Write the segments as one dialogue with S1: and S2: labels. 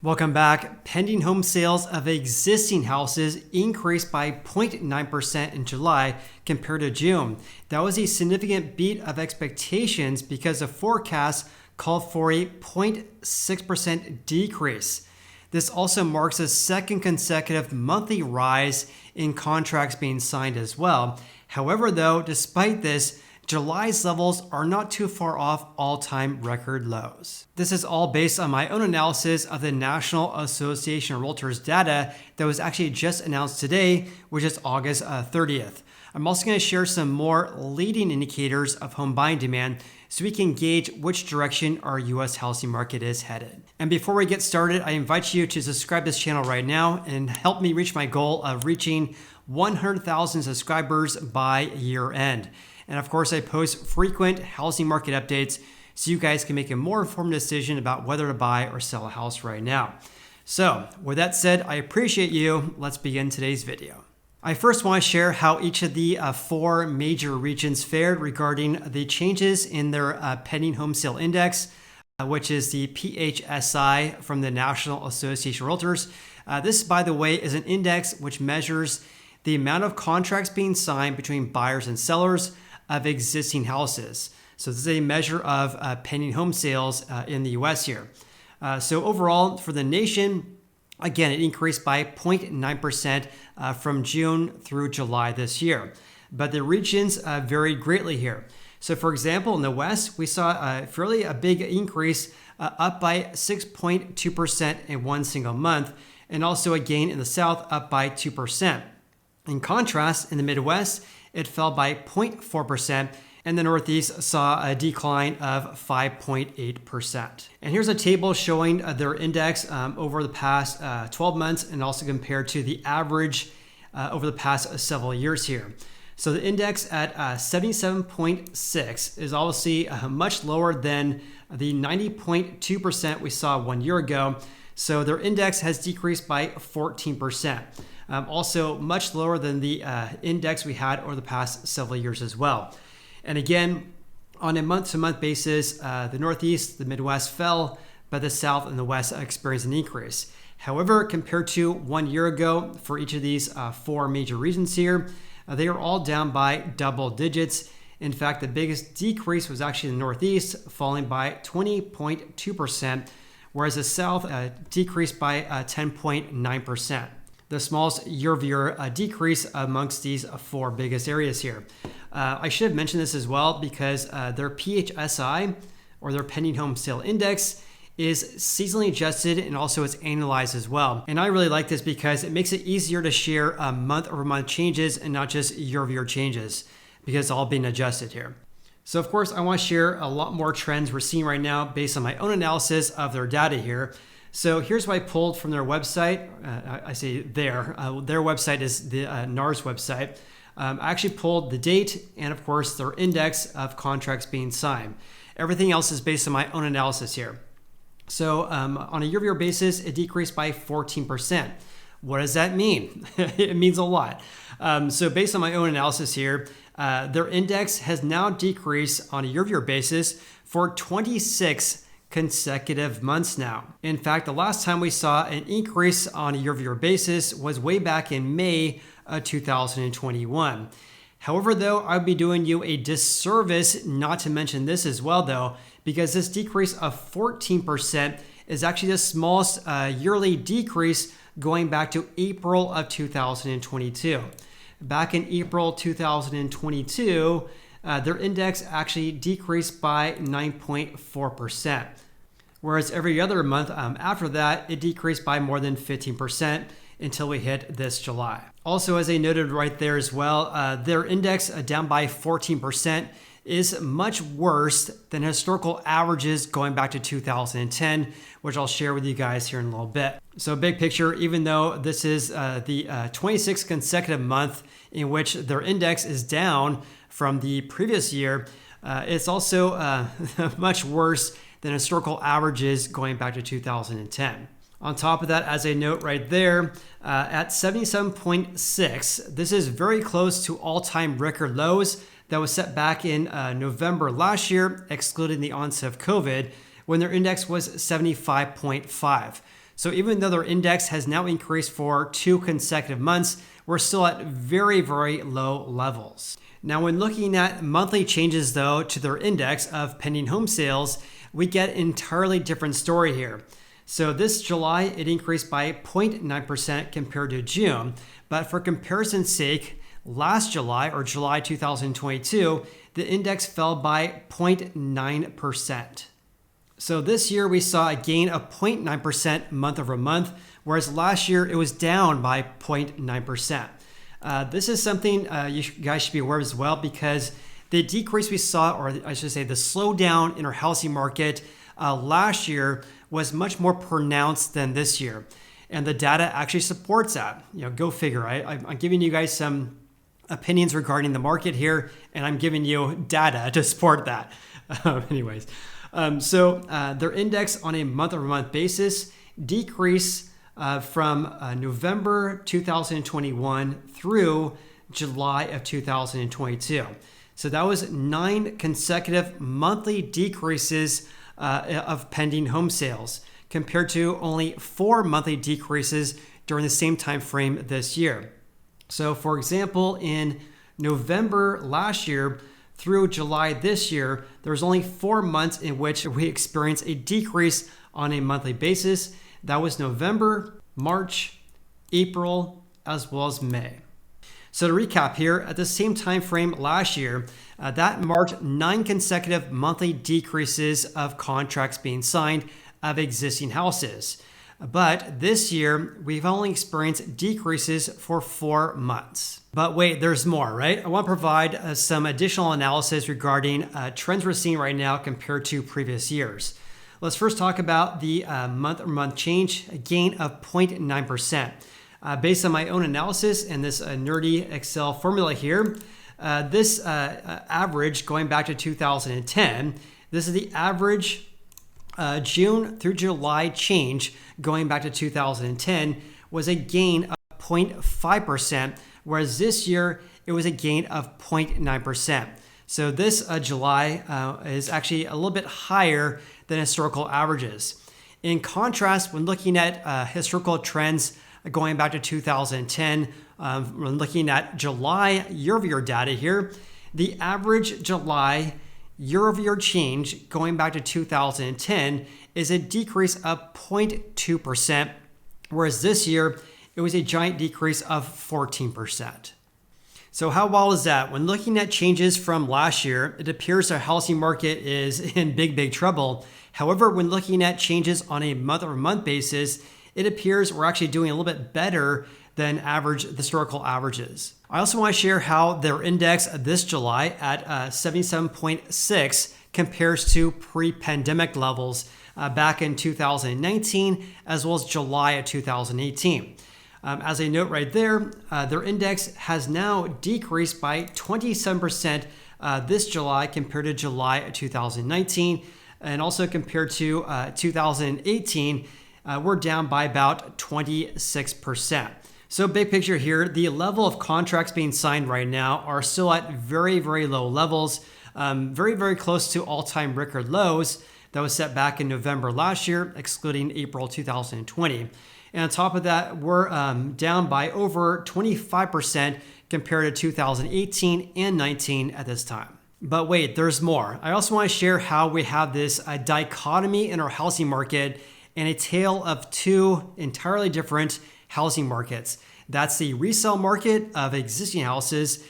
S1: Welcome back. Pending home sales of existing houses increased by 0.9% in July compared to June. That was a significant beat of expectations because the forecast called for a 0.6% decrease. This also marks a second consecutive monthly rise in contracts being signed as well. However, though, despite this, July's levels are not too far off all-time record lows. This is all based on my own analysis of the National Association of Realtors data that was actually just announced today, which is August 30th. I'm also going to share some more leading indicators of home buying demand so we can gauge which direction our US housing market is headed. And before we get started, I invite you to subscribe to this channel right now and help me reach my goal of reaching 100,000 subscribers by year end. And of course, I post frequent housing market updates so you guys can make a more informed decision about whether to buy or sell a house right now. So with that said, I appreciate you. Let's begin today's video. I first want to share how each of the four major regions fared regarding the changes in their pending home sale index, which is the PHSI from the National Association of Realtors. This, by the way, is an index which measures the amount of contracts being signed between buyers and sellers of existing houses. So this is a measure of pending home sales in the US here. So overall for the nation, again, it increased by 0.9% from June through July this year. But the regions varied greatly here. So for example, in the West, we saw a big increase up by 6.2% in one single month, and also a gain in the South up by 2%. In contrast, in the Midwest, it fell by 0.4%, and the Northeast saw a decline of 5.8%. And here's a table showing their index over the past 12 months and also compared to the average over the past several years here. So the index at 77.6 is obviously much lower than the 90.2% we saw 1 year ago. So their index has decreased by 14%. Also much lower than the index we had over the past several years as well. And again, on a month-to-month basis, the Northeast, the Midwest fell, but the South and the West experienced an increase. However, compared to 1 year ago, for each of these four major regions here, they are all down by double digits. In fact, the biggest decrease was actually the Northeast, falling by 20.2%, whereas the South decreased by 10.9%. The smallest year-over-year decrease amongst these four biggest areas here. I should have mentioned this as well because their PHSI, or their pending home sale index, is seasonally adjusted and also it's annualized as well. And I really like this because it makes it easier to share month-over-month changes and not just year-over-year changes because it's all being adjusted here. So of course, I want to share a lot more trends we're seeing right now based on my own analysis of their data here. So here's what I pulled from their website. I say their website is the NAR's website. I actually pulled the date and of course their index of contracts being signed. Everything else is based on my own analysis here. So on a year-over-year basis, it decreased by 14%. What does that mean? It means a lot. So based on my own analysis here, their index has now decreased on a year-over-year basis for 26 consecutive months now. In fact, the last time we saw an increase on a year-over-year basis was way back in May of 2021. However, though, I'd be doing you a disservice not to mention this as well, though, because this decrease of 14% is actually the smallest yearly decrease going back to April of 2022. Back in April 2022, their index actually decreased by 9.4%. Whereas every other month after that, it decreased by more than 15% until we hit this July. Also, as I noted right there as well, their index down by 14% is much worse than historical averages going back to 2010, which I'll share with you guys here in a little bit. So big picture, even though this is the 26th consecutive month in which their index is down from the previous year, it's also much worse than historical averages going back to 2010. On top of that, as a note right there, at 77.6, this is very close to all-time record lows that was set back in November last year, excluding the onset of COVID, when their index was 75.5. So even though their index has now increased for 2 consecutive months, we're still at very, very low levels. Now, when looking at monthly changes though to their index of pending home sales, we get an entirely different story here. So this July, it increased by 0.9% compared to June. But for comparison's sake, last July, or July 2022, the index fell by 0.9%. So this year we saw a gain of 0.9% month over month, whereas last year it was down by 0.9%. This is something you guys should be aware of as well, because the decrease we saw, or I should say the slowdown in our housing market last year was much more pronounced than this year. And the data actually supports that. Go figure. I'm giving you guys some opinions regarding the market here, and I'm giving you data to support that. Anyways, so their index on a month-over-month basis decreased from November 2021 through July of 2022. So that was 9 consecutive monthly decreases of pending home sales, compared to only 4 monthly decreases during the same time frame this year. So for example, in November last year through July this year, there was only 4 months in which we experienced a decrease on a monthly basis. That was November, March, April, as well as May. So to recap here, at the same time frame last year, that marked 9 consecutive monthly decreases of contracts being signed of existing houses. But this year, we've only experienced decreases for 4 months. But wait, there's more, right? I want to provide some additional analysis regarding trends we're seeing right now compared to previous years. Let's first talk about the month-over-month change, a gain of 0.9%. Based on my own analysis and this nerdy Excel formula here, this average going back to 2010, this is the average June through July change going back to 2010 was a gain of 0.5%, whereas this year it was a gain of 0.9%. So this July is actually a little bit higher than historical averages. In contrast, when looking at historical trends going back to 2010, when looking at July year-over-year data here, the average July year-over-year change going back to 2010 is a decrease of 0.2%, whereas this year it was a giant decrease of 14%. So how wild is that? When looking at changes from last year, it appears our housing market is in big trouble. However, when looking at changes on a month-over-month basis, it appears we're actually doing a little bit better than average historical averages. I also want to share how their index this July at 77.6 compares to pre-pandemic levels back in 2019, as well as July of 2018. As a note right there, their index has now decreased by 27% this July compared to July of 2019, and also compared to 2018, we're down by about 26%. So big picture here, the level of contracts being signed right now are still at very low levels, very close to all-time record lows that was set back in November last year, excluding April 2020. And on top of that, we're down by over 25% compared to 2018 and 19 at this time. But wait, there's more. I also want to share how we have this dichotomy in our housing market and a tale of 2 entirely different housing markets. That's the resale market of existing houses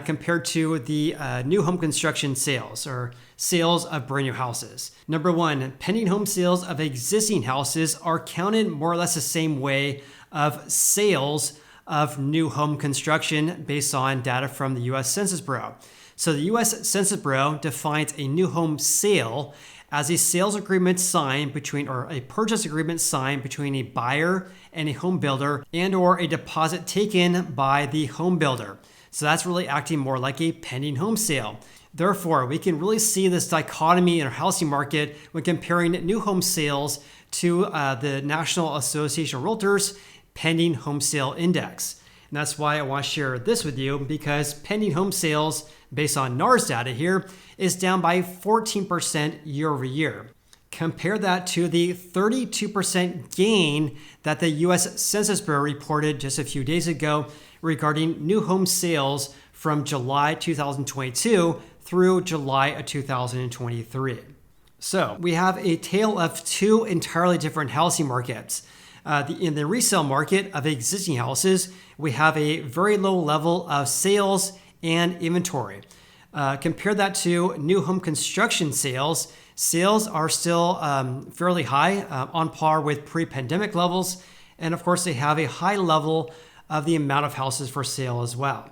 S1: compared to the new home construction sales, or sales of brand new houses. Number 1, pending home sales of existing houses are counted more or less the same way of sales of new home construction based on data from the U.S. Census Bureau. So the U.S. Census Bureau defines a new home sale as a sales agreement signed between, or a purchase agreement signed between a buyer and a home builder, and or a deposit taken by the home builder. So that's really acting more like a pending home sale. Therefore, we can really see this dichotomy in our housing market when comparing new home sales to the National Association of Realtors pending home sale index. And that's why I want to share this with you, because pending home sales based on NAR's data here is down by 14% year over year. Compare that to the 32% gain that the U.S. Census Bureau reported just a few days ago regarding new home sales from July 2022 through July of 2023. So we have a tale of two entirely different housing markets. In the resale market of existing houses, we have a very low level of sales and inventory. Compare that to new home construction sales. Sales are still fairly high, on par with pre-pandemic levels. And of course, they have a high level of the amount of houses for sale as well.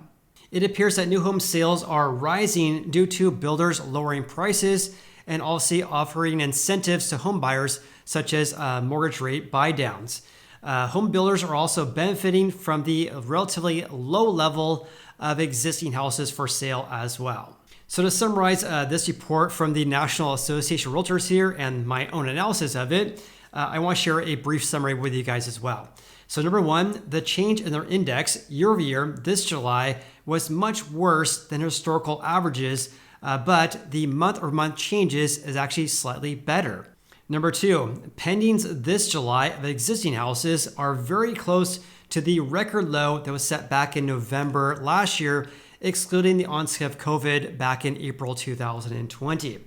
S1: It appears that new home sales are rising due to builders lowering prices and also offering incentives to home buyers, such as mortgage rate buy downs. Home builders are also benefiting from the relatively low level of existing houses for sale as well. So to summarize this report from the National Association of Realtors here and my own analysis of it, I want to share a brief summary with you guys as well. So number one, the change in their index year over year this July was much worse than historical averages, but the month-over-month changes is actually slightly better. Number two, pendings this July of existing houses are very close to the record low that was set back in November last year, excluding the onset of COVID back in April 2020.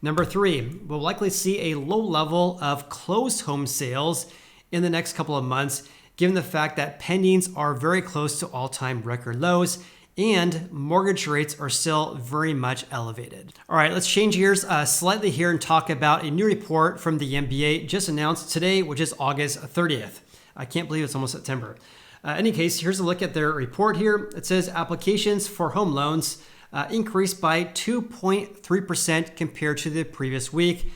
S1: Number three, we'll likely see a low level of closed home sales in the next couple of months, given the fact that pendings are very close to all-time record lows and mortgage rates are still very much elevated. All right, let's change gears slightly here and talk about a new report from the MBA just announced today, which is August 30th. I can't believe it's almost September. In any case, here's a look at their report here. It says applications for home loans increased by 2.3% compared to the previous week.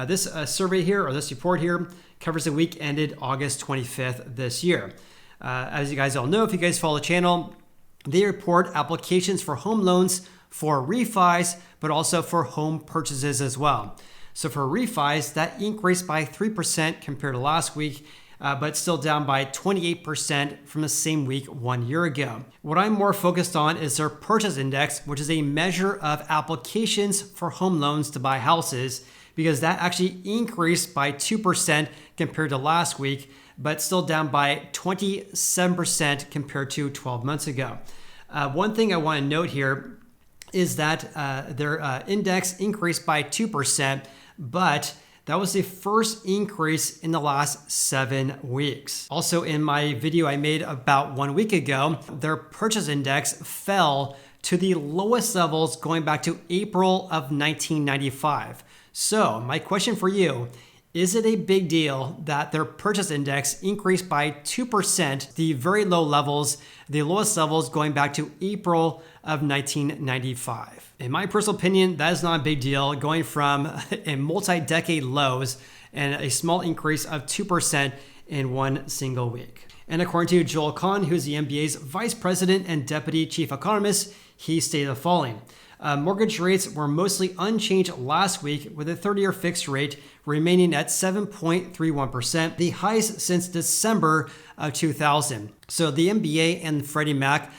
S1: This survey here, or this report here, covers the week ended August 25th this year. As you guys all know, if you guys follow the channel, they report applications for home loans for refis, but also for home purchases as well. So for refis, that increased by 3% compared to last week, but still down by 28% from the same week 1 year ago. What I'm more focused on is their purchase index, which is a measure of applications for home loans to buy houses, because that actually increased by 2% compared to last week, but still down by 27% compared to 12 months ago. One thing I want to note here is that their index increased by 2%, but that was the first increase in the last 7 weeks. Also, in my video I made about 1 week ago, their purchase index fell to the lowest levels going back to April of 1995. So my question for you, is it a big deal that their purchase index increased by 2%, the very low levels, the lowest levels going back to April of 1995? In my personal opinion, that is not a big deal, going from a multi-decade lows and a small increase of 2% in one single week. And according to Joel Kahn, who's the MBA's vice president and deputy chief economist, he stated the following. Mortgage rates were mostly unchanged last week, with a 30-year fixed rate remaining at 7.31%, the highest since December of 2000. So the MBA and Freddie Mac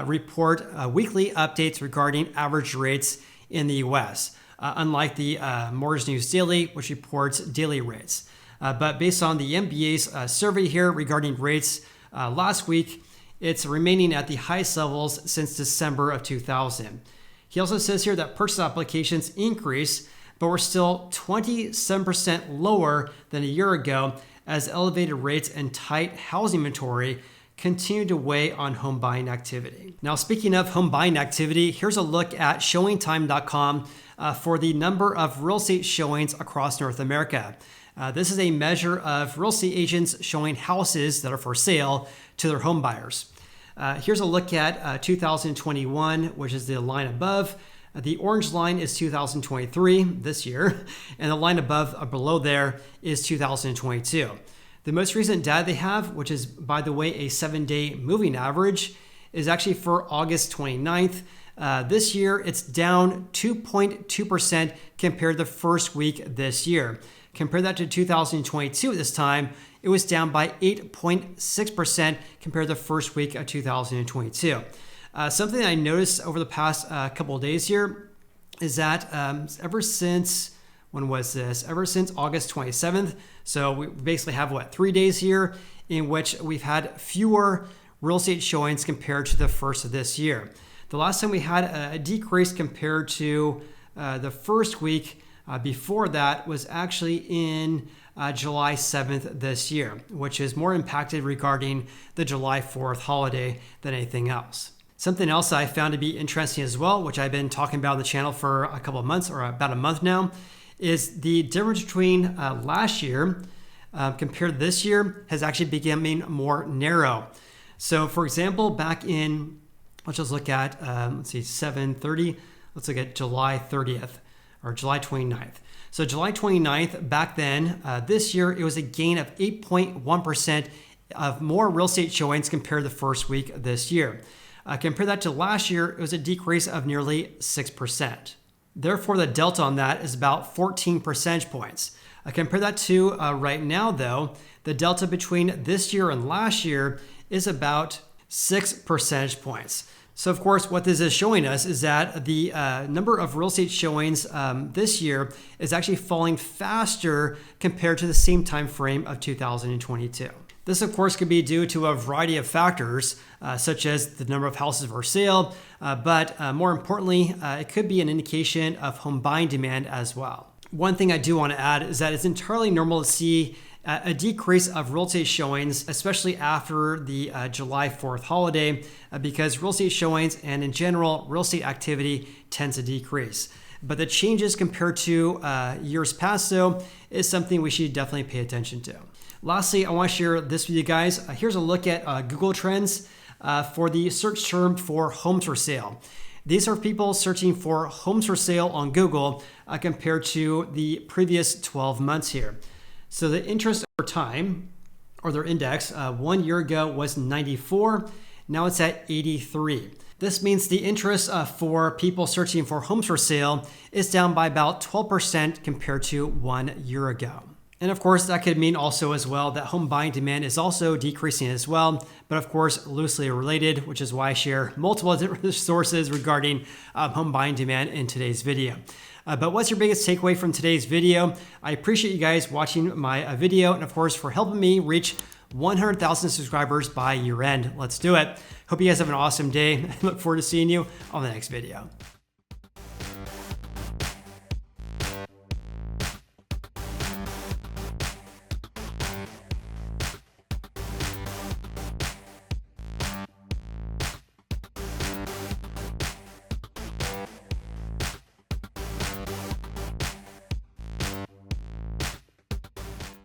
S1: report weekly updates regarding average rates in the U.S., unlike the Mortgage News Daily, which reports daily rates. But based on the MBA's survey here regarding rates last week, it's remaining at the highest levels since December of 2000. He also says here that purchase applications increased, but were still 27% lower than a year ago, as elevated rates and tight housing inventory continue to weigh on home buying activity. Now, speaking of home buying activity, here's a look at showingtime.com for the number of real estate showings across North America. This is a measure of real estate agents showing houses that are for sale to their home buyers. Here's a look at 2021, which is the line above. The orange line is 2023, this year, and the line above or below there is 2022. The most recent data they have, which is, by the way, a 7-day moving average, is actually for August 29th. This year, it's down 2.2% compared to the first week this year. Compare that to 2022 at this time, it was down by 8.6% compared to the first week of 2022. Something I noticed over the past couple of days here is that ever since, when was this? Ever since August 27th. So we basically have what, 3 days here in which we've had fewer real estate showings compared to the first of this year. The last time we had a decrease compared to the first week before that was actually in July 7th this year, which is more impacted regarding the July 4th holiday than anything else. Something else I found to be interesting as well, which I've been talking about on the channel for a couple of months or about a month now, is the difference between last year compared to this year has actually becoming more narrow. So for example, back in, let's just look at, 7/30, let's look at July 30th or July 29th. So July 29th, back then, this year, it was a gain of 8.1% of more real estate showings compared to the first week of this year. Compare that to last year, it was a decrease of nearly 6%. Therefore, the delta on that is about 14 percentage points. Compare that to right now, though, the delta between this year and last year is about 6 percentage points. So of course, what this is showing us is that the number of real estate showings this year is actually falling faster compared to the same time frame of 2022. This, of course, could be due to a variety of factors, such as the number of houses for sale, but more importantly, it could be an indication of home buying demand as well. One thing I do want to add is that it's entirely normal to see a decrease of real estate showings, especially after the July 4th holiday, because real estate showings and in general, real estate activity tends to decrease. But the changes compared to years past, though, is something we should definitely pay attention to. Lastly, I want to share this with you guys. Here's a look at Google Trends for the search term for homes for sale. These are people searching for homes for sale on Google compared to the previous 12 months here. So the interest over time, or their index, 1 year ago was 94. Now it's at 83. This means the interest for people searching for homes for sale is down by about 12% compared to 1 year ago. And of course, that could mean also as well that home buying demand is also decreasing as well, but of course, loosely related, which is why I share multiple different sources regarding home buying demand in today's video. But what's your biggest takeaway from today's video? I appreciate you guys watching my video and of course for helping me reach 100,000 subscribers by year end. Let's do it. Hope you guys have an awesome day. I look forward to seeing you on the next video.